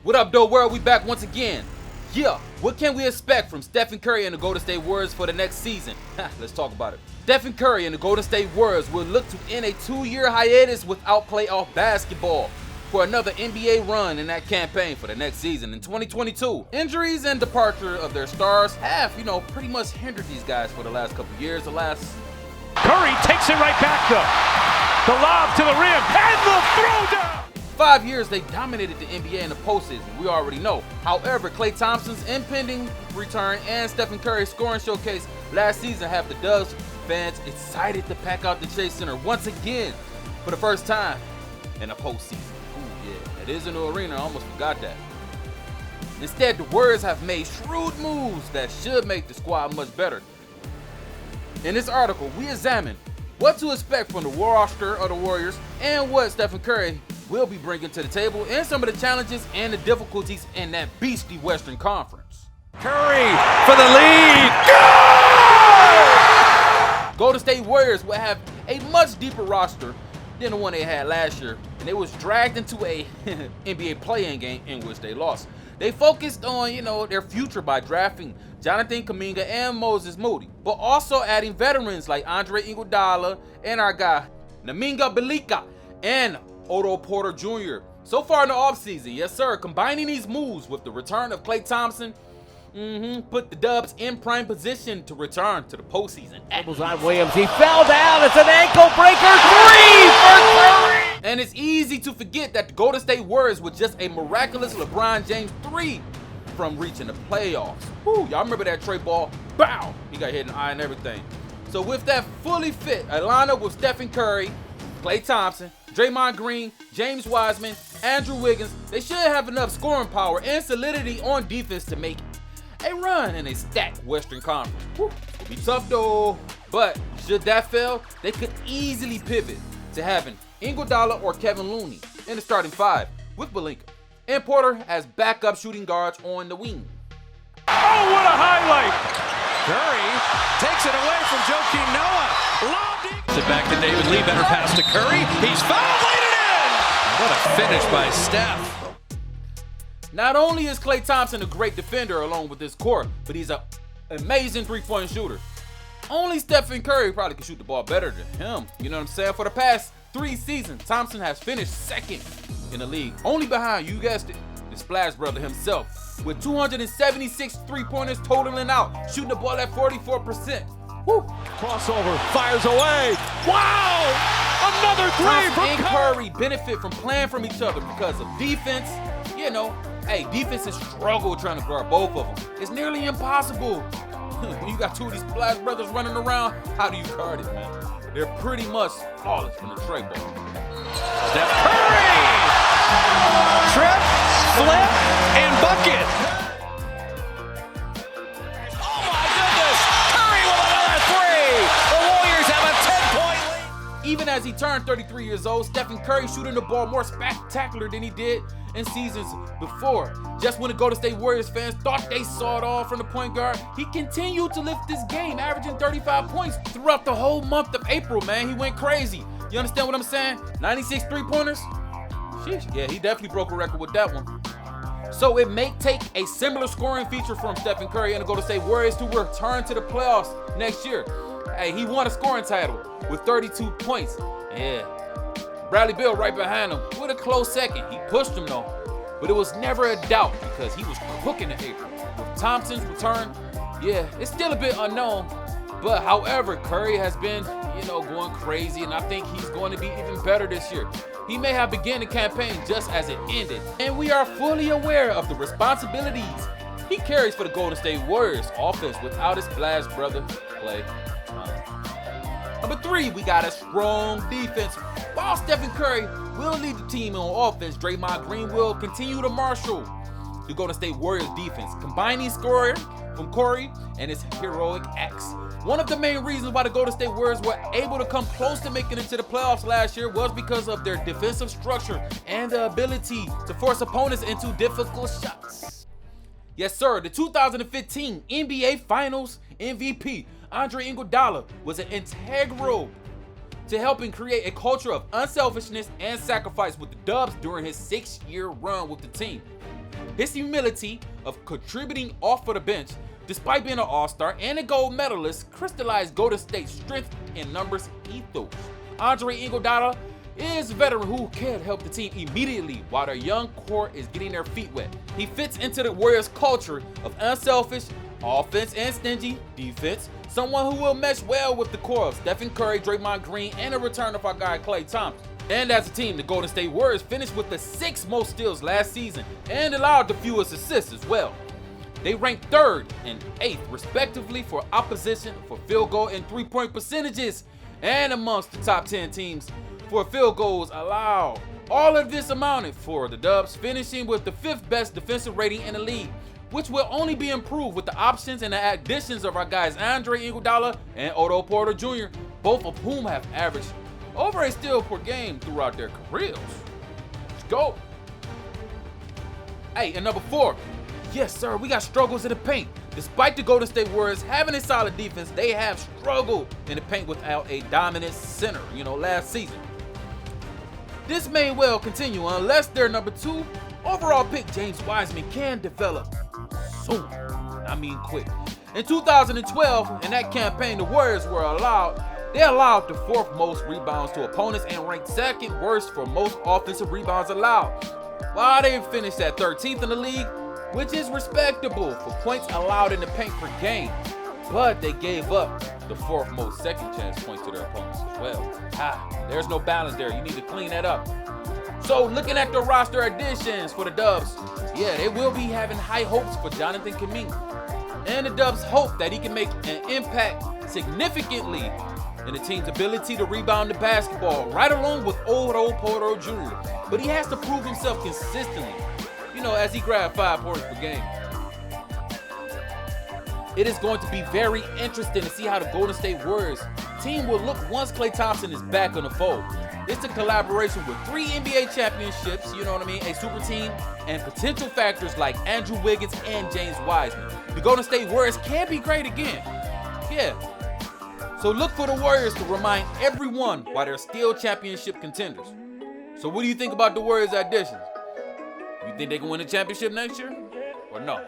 What up, though, world? We back once again. Yeah, what can we expect from Stephen Curry and the Golden State Warriors for the next season? Let's talk about it. Stephen Curry and the Golden State Warriors will look to end a 2-year hiatus without playoff basketball for another NBA run in that campaign for the next season in 2022. Injuries and departure of their stars have, pretty much hindered these guys for the last couple years. Curry takes it right back though. The lob to the rim and the throwdown. 5 years they dominated the NBA in the postseason, we already know. However, Klay Thompson's impending return and Stephen Curry's scoring showcase last season have the Dubs fans excited to pack out the Chase Center once again for the first time in a postseason. Ooh, yeah, it is a new arena, I almost forgot that. Instead, the Warriors have made shrewd moves that should make the squad much better. In this article, we examine what to expect from the roster of the Warriors and what Stephen Curry will be bringing to the table and some of the challenges and the difficulties in that beastly Western Conference. Curry for the lead. Go! Golden State Warriors will have a much deeper roster than the one they had last year, and they was dragged into a NBA play-in game in which they lost. They focused on, their future by drafting Jonathan Kuminga and Moses Moody, but also adding veterans like Andre Iguodala and our guy Nemanja Bjelica and Otto Porter Jr. So far in the offseason, yes sir, combining these moves with the return of Klay Thompson, put the Dubs in prime position to return to the postseason. Dribbles on Williams, he fell down, it's an ankle breaker, 3 for Curry! And it's easy to forget that the Golden State Warriors were just a miraculous LeBron James 3 from reaching the playoffs. Woo, y'all remember that Trey ball? Bow! He got hit in the eye and everything. So with that fully fit, a lineup with Stephen Curry, Klay Thompson, Draymond Green, James Wiseman, Andrew Wiggins, they should have enough scoring power and solidity on defense to make a run in a stacked Western Conference. Woo, it'll be tough though, but should that fail, they could easily pivot to having Iguodala or Kevin Looney in the starting 5 with Bjelica and Porter as backup shooting guards on the wing. Oh, what a highlight! Curry takes it away from Joakim Noah. Lobbed it back to David Lee. Better pass to Curry. He's fouled, laid it in. What a finish by Steph. Not only is Klay Thompson a great defender along with his core, but he's an amazing three-point shooter. Only Stephen Curry probably can shoot the ball better than him. You know what I'm saying? For the past 3 seasons, Thompson has finished second in the league, only behind, you guessed it, the Splash Brother himself, with 276 three-pointers totaling out, shooting the ball at 44%. Woo! Crossover, fires away. Wow! Another 3 Thompson from and Curry. Curry benefit from playing from each other because of defense. Defenses struggle trying to guard both of them. It's nearly impossible. When you got 2 of these Splash Brothers running around, how do you guard it, man? They're pretty much flawless from the Trey ball. Steph Curry! Trip, flip, and bucket. Oh my goodness! Curry with another 3! The Warriors have a 10-point lead. Even as he turned 33 years old, Stephen Curry shooting the ball more spectacular than he did in seasons before. Just when the Golden State Warriors fans thought they saw it all from the point guard, he continued to lift this game, averaging 35 points throughout the whole month of April, man. He went crazy. You understand what I'm saying? 96 three-pointers? Sheesh. Yeah, he definitely broke a record with that one. So it may take a similar scoring feature from Stephen Curry and the Golden State Warriors to return to the playoffs next year. Hey, he won a scoring title with 32 points. Yeah. Bradley Beal right behind him with a close second. He pushed him though, but it was never a doubt because he was cooking the April. With Thompson's return, yeah, it's still a bit unknown, but however, Curry has been, going crazy, and I think he's going to be even better this year. He may have begun the campaign just as it ended, and we are fully aware of the responsibilities he carries for the Golden State Warriors offense without his Splash Brother, Klay Thompson. Number 3, we got a strong defense. While Stephen Curry will lead the team on offense, Draymond Green will continue to marshal the Golden State Warriors defense, combining scoring from Curry and his heroic acts. One of the main reasons why the Golden State Warriors were able to come close to making it to the playoffs last year was because of their defensive structure and the ability to force opponents into difficult shots. Yes, sir, the 2015 NBA Finals MVP, Andre Iguodala, was an integral to helping create a culture of unselfishness and sacrifice with the Dubs during his 6-year run with the team. His humility of contributing off of the bench, despite being an all-star and a gold medalist, crystallized Golden State's strength in numbers ethos. Andre Iguodala is a veteran who can help the team immediately while their young core is getting their feet wet. He fits into the Warriors' culture of unselfish offense and stingy defense, someone who will mesh well with the core of Stephen Curry, Draymond Green, and the return of our guy Klay Thompson. And as a team, the Golden State Warriors finished with the 6th most steals last season and allowed the fewest assists as well. They ranked 3rd and 8th respectively for opposition for field goal and 3-point percentages, and amongst the top 10 teams for field goals allowed. All of this amounted for the Dubs finishing with the 5th best defensive rating in the league, which will only be improved with the options and the additions of our guys Andre Iguodala and Otto Porter Jr., both of whom have averaged over a steal per game throughout their careers. Let's go. Hey, and number 4. Yes, sir, we got struggles in the paint. Despite the Golden State Warriors having a solid defense, they have struggled in the paint without a dominant center, last season. This may well continue unless their number 2 overall pick, James Wiseman, can develop soon. I mean quick. In 2012, in that campaign, the Warriors allowed the 4th most rebounds to opponents and ranked 2nd worst for most offensive rebounds allowed. While they finished at 13th in the league, which is respectable for points allowed in the paint per game, but they gave up the 4th most second chance points to their opponents as well. There's no balance there. You need to clean that up. So looking at the roster additions for the Dubs, they will be having high hopes for Jonathan Kuminga. And the Dubs hope that he can make an impact significantly in the team's ability to rebound the basketball, right along with Otto Porter Jr. But he has to prove himself consistently, as he grabbed 5 points per game. It is going to be very interesting to see how the Golden State Warriors team will look once Klay Thompson is back on the fold. It's a collaboration with 3 NBA championships, a super team, and potential factors like Andrew Wiggins and James Wiseman. The Golden State Warriors can be great again. So look for the Warriors to remind everyone why they're still championship contenders. So what do you think about the Warriors' additions? You think they can win the championship next year? Or no?